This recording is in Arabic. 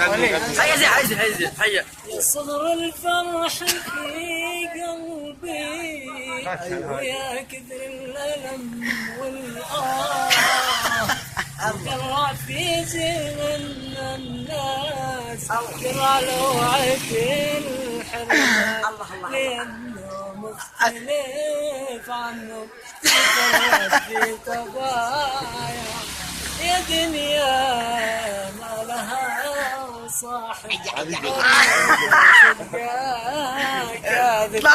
هيا زين هيا يا صغر الفرح في قلبي ويا كثر الألم والآه قرع في زمن الناس قرع لوعة الحرمان لأنه مختلف عنه في طبايا يا دنيا ما لها صاحب كاذب